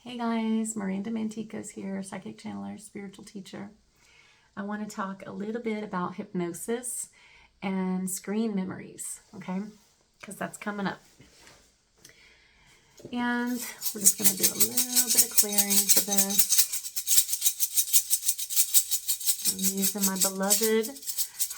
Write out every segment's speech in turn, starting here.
Hey guys, Miranda Manticos here, psychic channeler, spiritual teacher. I want to talk a little bit about hypnosis and screen memories, okay? Because that's coming up. And we're just going to do a little bit of clearing for this. I'm using my beloved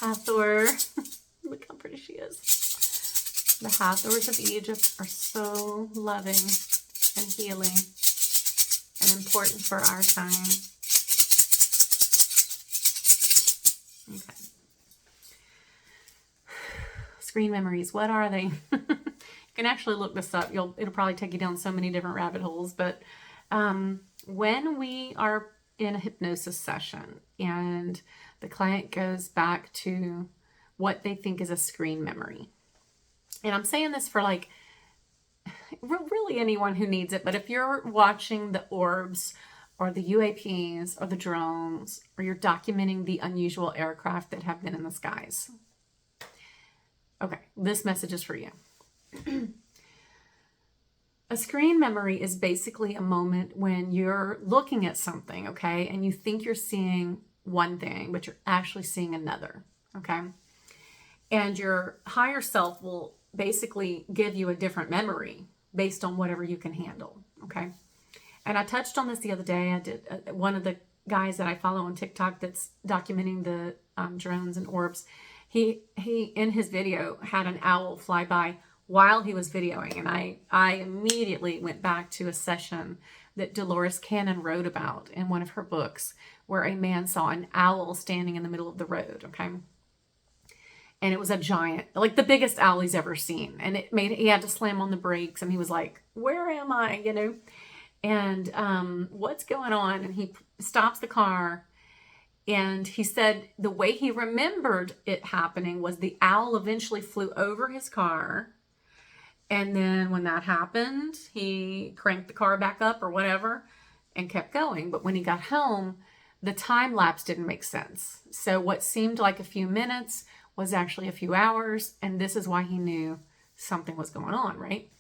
Hathor. Look how pretty she is. The Hathors of Egypt are so loving and healing and important for our time. Okay. Screen memories, what are they? You can actually look this up. It'll probably take you down so many different rabbit holes, but when we are in a hypnosis session and the client goes back to what they think is a screen memory, and I'm saying this for like really anyone who needs it, but if you're watching the orbs or the UAPs or the drones, or you're documenting the unusual aircraft that have been in the skies, okay, this message is for you. A screen memory is basically a moment when you're looking at something, okay, and you think you're seeing one thing, but you're actually seeing another, okay? And your higher self will basically give you a different memory based on whatever you can handle, okay? And I touched on this the other day. I did one of the guys that I follow on TikTok that's documenting the drones and orbs. He in his video had an owl fly by while he was videoing, and I immediately went back to a session that Dolores Cannon wrote about in one of her books, where a man saw an owl standing in the middle of the road, okay? And it was a giant, like the biggest owl he's ever seen. And he had to slam on the brakes, and he was like, where am I, you know? And what's going on? And he stops the car, and he said the way he remembered it happening was the owl eventually flew over his car. And then when that happened, he cranked the car back up or whatever and kept going. But when he got home, the time lapse didn't make sense. So what seemed like a few minutes was actually a few hours, and this is why he knew something was going on, right?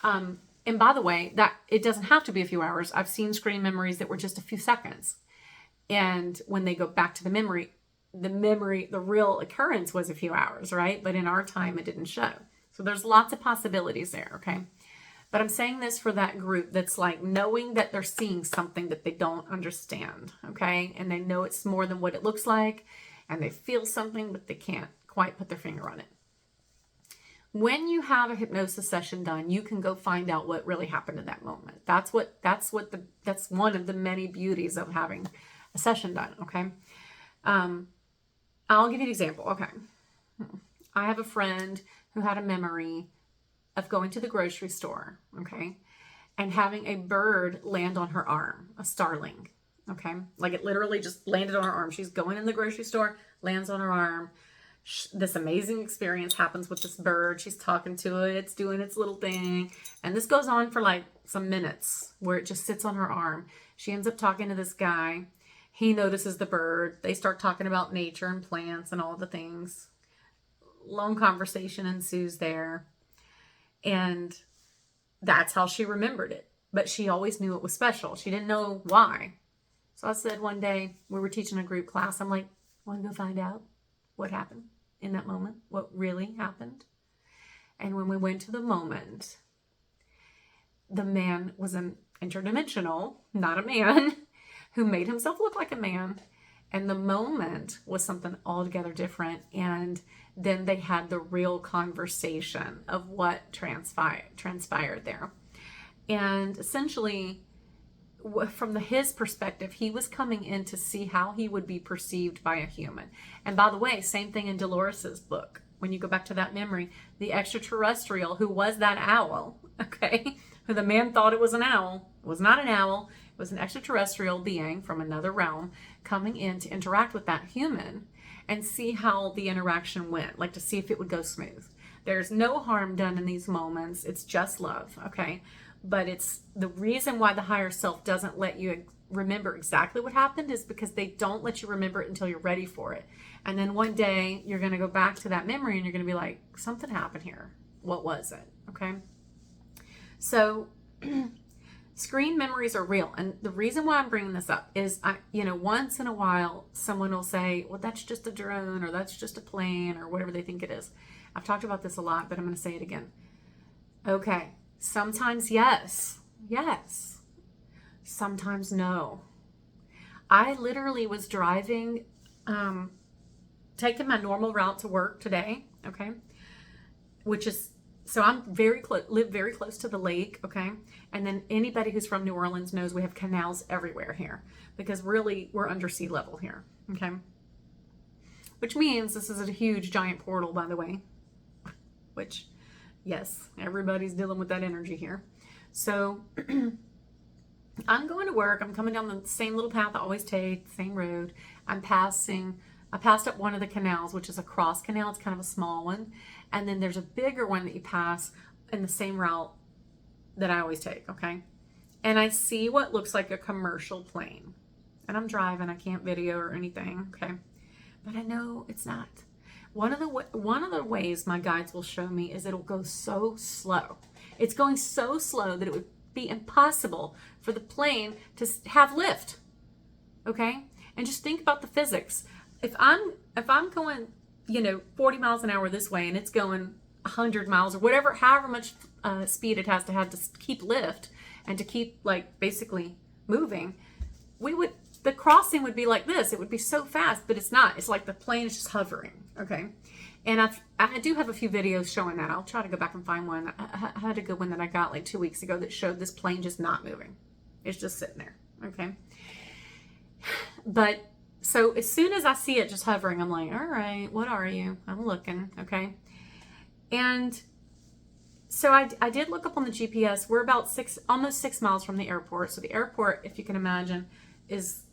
And by the way, that it doesn't have to be a few hours. I've seen screen memories that were just a few seconds. And when they go back to the memory, the real occurrence was a few hours, right? But in our time, it didn't show. So there's lots of possibilities there, okay? But I'm saying this for that group that's like knowing that they're seeing something that they don't understand, okay? And they know it's more than what it looks like, and they feel something, but they can't quite put their finger on it. When you have a hypnosis session done, you can go find out what really happened in that moment. That's one of the many beauties of having a session done, okay? I'll give you an example, okay? I have a friend who had a memory of going to the grocery store, okay, and having a bird land on her arm, a starling, okay? Like it literally just landed on her arm. She's going in the grocery store, lands on her arm. This amazing experience happens with this bird. She's talking to it. It's doing its little thing. And this goes on for like some minutes where it just sits on her arm. She ends up talking to this guy. He notices the bird. They start talking about nature and plants and all the things. Long conversation ensues there. And that's how she remembered it. But she always knew it was special. She didn't know why. So I said one day, we were teaching a group class. I'm like, want to go find out what happened in that moment? What really happened? And when we went to the moment, the man was an interdimensional, not a man, who made himself look like a man. And the moment was something altogether different. And then they had the real conversation of what transpired there. And essentially, from his perspective, he was coming in to see how he would be perceived by a human. And by the way, same thing in Dolores's book. When you go back to that memory, the extraterrestrial who was that owl, okay, who the man thought it was an owl, was not an owl. It was an extraterrestrial being from another realm coming in to interact with that human and see how the interaction went, like to see if it would go smooth. There's no harm done in these moments. It's just love, okay? But it's the reason why the higher self doesn't let you remember exactly what happened is because they don't let you remember it until you're ready for it. And then one day you're going to go back to that memory and you're going to be like, something happened here. What was it? Okay. So Screen memories are real. And the reason why I'm bringing this up is, once in a while, someone will say, well, that's just a drone, or that's just a plane, or whatever they think it is. I've talked about this a lot, but I'm going to say it again. Okay. Sometimes yes. Yes. Sometimes no. I literally was driving, taking my normal route to work today. Okay. So I'm live very close to the lake, okay? And then anybody who's from New Orleans knows we have canals everywhere here, because really we're under sea level here, okay? Which means this is a huge giant portal, by the way, which, yes, everybody's dealing with that energy here. So I'm going to work. I'm coming down the same little path I always take, same road. I passed up one of the canals, which is a cross canal. It's kind of a small one. And then there's a bigger one that you pass in the same route that I always take, okay? And I see what looks like a commercial plane. And I'm driving. I can't video or anything, okay? But I know it's not. One of the ways my guides will show me is it'll go so slow. It's going so slow that it would be impossible for the plane to have lift, okay? And just think about the physics. If I'm going 40 miles an hour this way, and it's going 100 miles or however much speed it has to have to keep lift and to keep basically moving, the crossing would be like this. It would be so fast, but it's not. It's like the plane is just hovering, okay? And I do have a few videos showing that. I'll try to go back and find one. I had a good one that I got 2 weeks ago that showed this plane just not moving. It's just sitting there, okay? But so as soon as I see it just hovering, I'm like, all right, what are you? I'm looking, okay? And so I did look up on the GPS. We're about almost 6 miles from the airport. So the airport, if you can imagine, is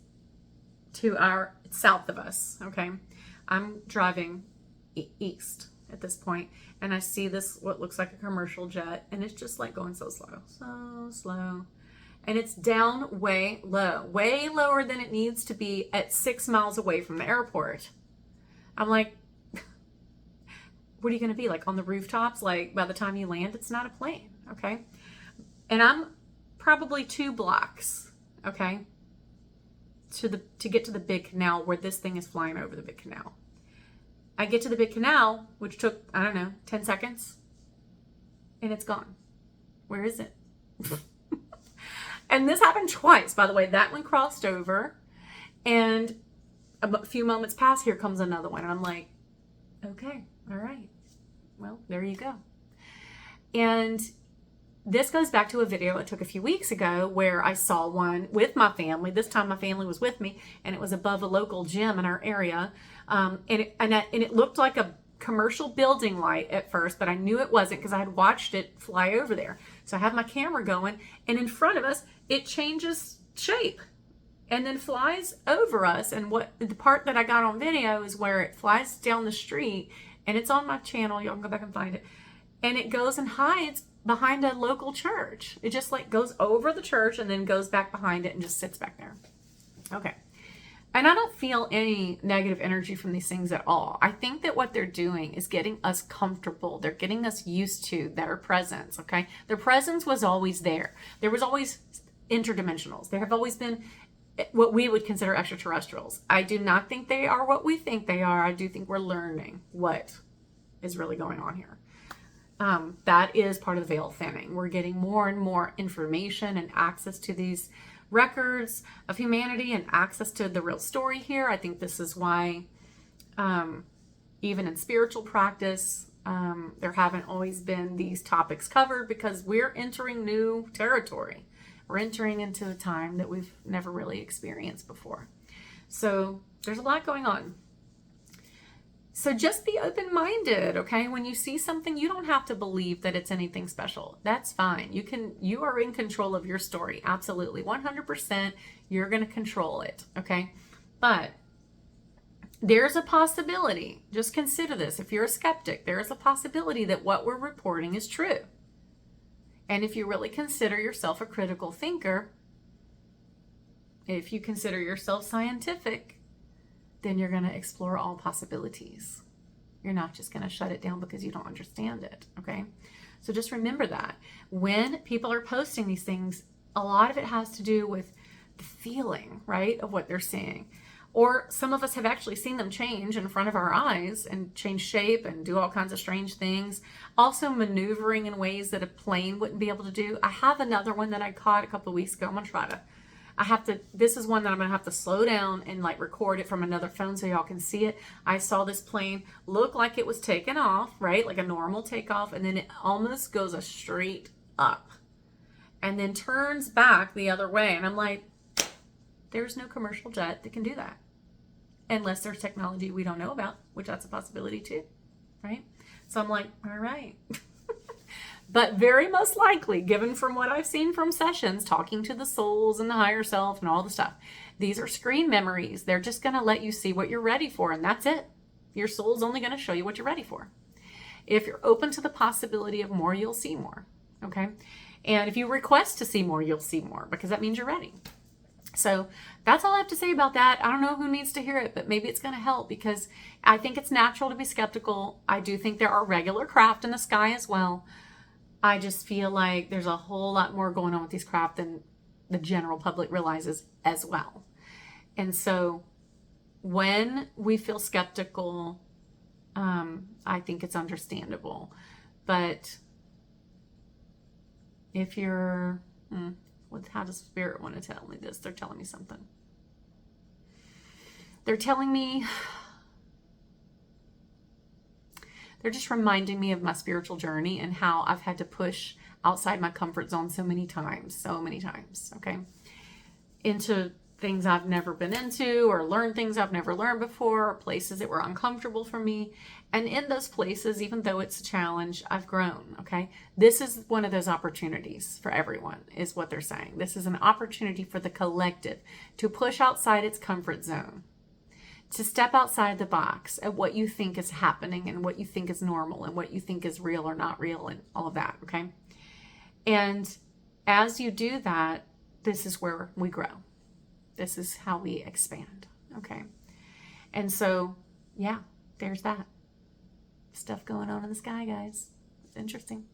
to our south of us, okay? I'm driving east at this point, and I see what looks like a commercial jet, and it's just going so slow. And it's down way low, way lower than it needs to be at 6 miles away from the airport. I'm like, what are you going to be on the rooftops? By the time you land, it's not a plane, okay? And I'm probably 2 blocks, okay, to get to the big canal where this thing is flying over the big canal. I get to the big canal, which took, 10 seconds, and it's gone. Where is it? And this happened twice, by the way. That one crossed over, and a few moments pass, here comes another one. And I'm like, okay, all right. Well, there you go. And this goes back to a video I took a few weeks ago where I saw one with my family. This time my family was with me, and it was above a local gym in our area. And it looked like a commercial building light at first, but I knew it wasn't because I had watched it fly over there. So I have my camera going, and in front of us, it changes shape and then flies over us. And the part that I got on video is where it flies down the street, and it's on my channel. Y'all can go back and find it. And it goes and hides behind a local church. It just goes over the church and then goes back behind it and just sits back there. Okay. And I don't feel any negative energy from these things at all. I think that what they're doing is getting us comfortable. They're getting us used to their presence, okay? Their presence was always there. There was always interdimensionals. There have always been what we would consider extraterrestrials. I do not think they are what we think they are. I do think we're learning what is really going on here. That is part of the veil thinning. We're getting more and more information and access to these records of humanity and access to the real story here. I think this is why even in spiritual practice, there haven't always been these topics covered, because we're entering new territory. We're entering into a time that we've never really experienced before. So there's a lot going on. So just be open-minded, okay? When you see something, you don't have to believe that it's anything special. That's fine. You are in control of your story. Absolutely. 100%, you're going to control it, okay? But there's a possibility. Just consider this. If you're a skeptic, there is a possibility that what we're reporting is true. And if you really consider yourself a critical thinker, if you consider yourself scientific, then you're going to explore all possibilities. You're not just going to shut it down because you don't understand it, okay? So just remember that. When people are posting these things, a lot of it has to do with the feeling, right, of what they're seeing. Or some of us have actually seen them change in front of our eyes and change shape and do all kinds of strange things. Also maneuvering in ways that a plane wouldn't be able to do. I have another one that I caught a couple of weeks ago. I'm going to try to, this is one that I'm going to have to slow down and like record it from another phone so y'all can see it. I saw this plane look like it was taken off, right? Like a normal takeoff. And then it almost goes a straight up and then turns back the other way. And I'm like, there's no commercial jet that can do that. Unless there's technology we don't know about, which that's a possibility too, right? So I'm like, all right. But very most likely, given from what I've seen from sessions, talking to the souls and the higher self and all the stuff, these are screen memories. They're just going to let you see what you're ready for, and that's it. Your soul's only going to show you what you're ready for. If you're open to the possibility of more, you'll see more, okay? And if you request to see more, you'll see more, because that means you're ready. So that's all I have to say about that. I don't know who needs to hear it, but maybe it's going to help, because I think it's natural to be skeptical. I do think there are regular craft in the sky as well. I just feel like there's a whole lot more going on with these craft than the general public realizes as well. And so when we feel skeptical, I think it's understandable. But if you're... how does Spirit want to tell me this? They're telling me something. They're telling me, they're just reminding me of my spiritual journey and how I've had to push outside my comfort zone so many times, okay? Into things I've never been into, or learned things I've never learned before, or places that were uncomfortable for me. And in those places, even though it's a challenge, I've grown, okay? This is one of those opportunities for everyone, is what they're saying. This is an opportunity for the collective to push outside its comfort zone, to step outside the box at what you think is happening and what you think is normal and what you think is real or not real and all of that, okay? And as you do that, this is where we grow. This is how we expand, okay? And so, yeah, there's that stuff going on in the sky, guys. It's interesting.